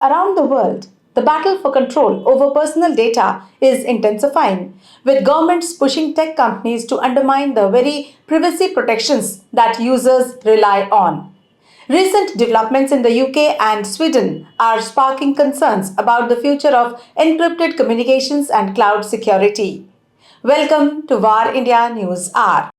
Around the world, the battle for control over personal data is intensifying, with governments pushing tech companies to undermine the very privacy protections that users rely on. Recent developments in the UK and Sweden are sparking concerns about the future of encrypted communications and cloud security. Welcome to VAR India News Hour.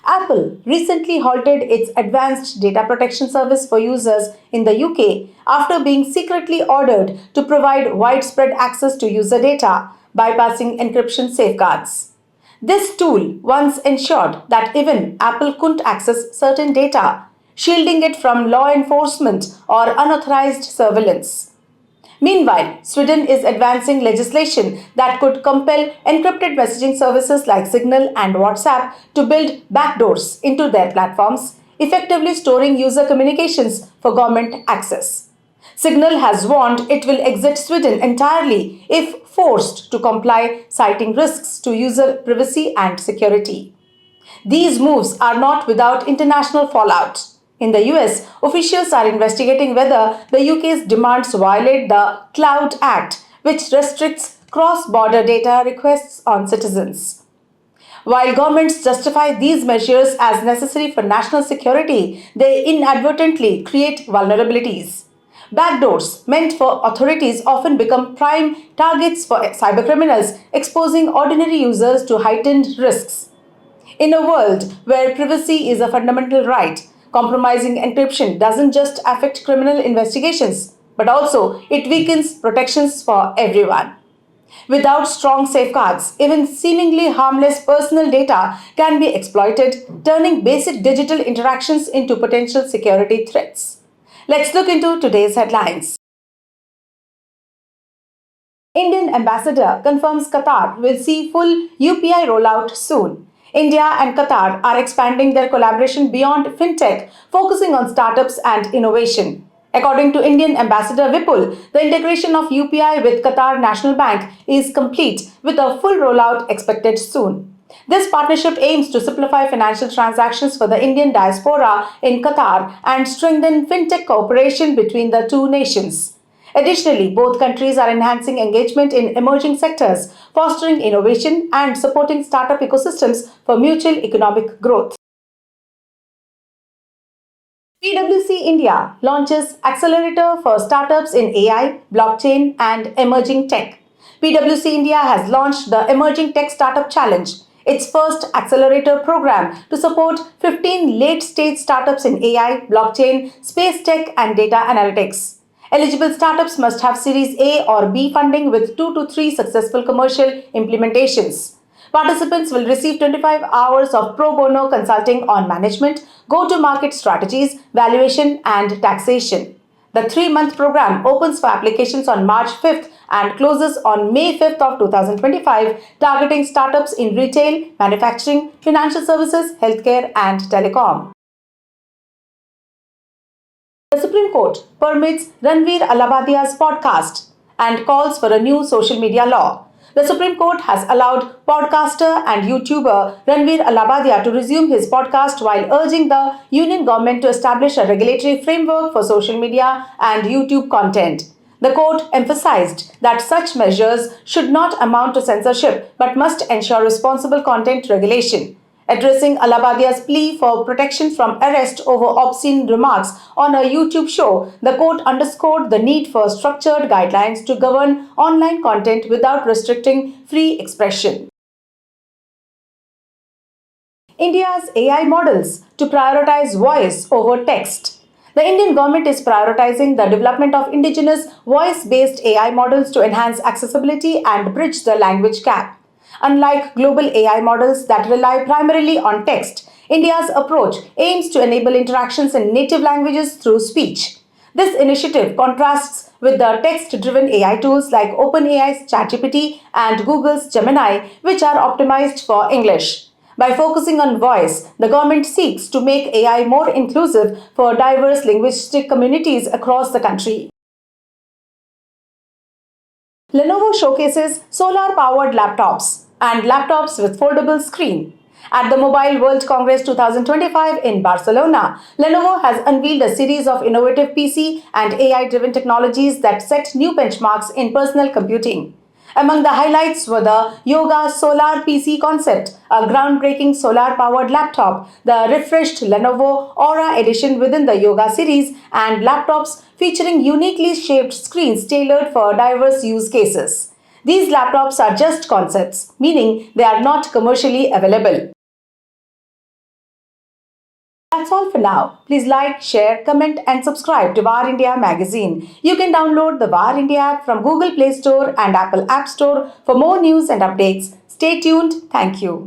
Apple recently halted its advanced data protection service for users in the UK after being secretly ordered to provide widespread access to user data, bypassing encryption safeguards. This tool once ensured that even Apple couldn't access certain data, shielding it from law enforcement or unauthorized surveillance. Meanwhile, Sweden is advancing legislation that could compel encrypted messaging services like Signal and WhatsApp to build backdoors into their platforms, effectively storing user communications for government access. Signal has warned it will exit Sweden entirely if forced to comply, citing risks to user privacy and security. These moves are not without international fallout. In the US, officials are investigating whether the UK's demands violate the Cloud Act, which restricts cross border data requests on citizens. While governments justify these measures as necessary for national security, they inadvertently create vulnerabilities. Backdoors, meant for authorities, often become prime targets for cybercriminals, exposing ordinary users to heightened risks. In a world where privacy is a fundamental right, compromising encryption doesn't just affect criminal investigations, but also it weakens protections for everyone. Without strong safeguards, even seemingly harmless personal data can be exploited, turning basic digital interactions into potential security threats. Let's look into today's headlines. Indian ambassador confirms Qatar will see full UPI rollout soon. India and Qatar are expanding their collaboration beyond fintech, focusing on startups and innovation. According to Indian Ambassador Vipul, the integration of UPI with Qatar National Bank is complete, with a full rollout expected soon. This partnership aims to simplify financial transactions for the Indian diaspora in Qatar and strengthen fintech cooperation between the two nations. Additionally, both countries are enhancing engagement in emerging sectors, fostering innovation and supporting startup ecosystems for mutual economic growth. PwC India launches Accelerator for Startups in AI, Blockchain and Emerging Tech. PwC India has launched the Emerging Tech Startup Challenge, its first accelerator program to support 15 late-stage startups in AI, blockchain, space tech and data analytics. Eligible startups must have Series A or B funding with 2 to 3 successful commercial implementations. Participants will receive 25 hours of pro bono consulting on management, go-to-market strategies, valuation, and taxation. The 3-month program opens for applications on March 5th and closes on May 5th of 2025, targeting startups in retail, manufacturing, financial services, healthcare, and telecom. The Supreme Court permits Ranveer Alabadia's podcast and calls for a new social media law. The Supreme Court has allowed podcaster and YouTuber Ranveer Alabadia to resume his podcast while urging the union government to establish a regulatory framework for social media and YouTube content. The court emphasized that such measures should not amount to censorship but must ensure responsible content regulation. Addressing Alabadia's plea for protection from arrest over obscene remarks on a YouTube show, the court underscored the need for structured guidelines to govern online content without restricting free expression. India's AI models to prioritize voice over text. The Indian government is prioritizing the development of indigenous voice-based AI models to enhance accessibility and bridge the language gap. Unlike global AI models that rely primarily on text, India's approach aims to enable interactions in native languages through speech. This initiative contrasts with the text-driven AI tools like OpenAI's ChatGPT and Google's Gemini, which are optimized for English. By focusing on voice, the government seeks to make AI more inclusive for diverse linguistic communities across the country. Lenovo showcases solar-powered laptops and laptops with foldable screen. At the Mobile World Congress 2025 in Barcelona, Lenovo has unveiled a series of innovative PC and AI-driven technologies that set new benchmarks in personal computing. Among the highlights were the Yoga Solar PC concept, a groundbreaking solar-powered laptop, the refreshed Lenovo Aura edition within the Yoga series, and laptops featuring uniquely shaped screens tailored for diverse use cases. These laptops are just concepts, meaning they are not commercially available. That's all for now. Please like, share, comment, and subscribe to VAR India magazine. You can download the VAR India app from Google Play Store and Apple App Store for more news and updates. Stay tuned. Thank you.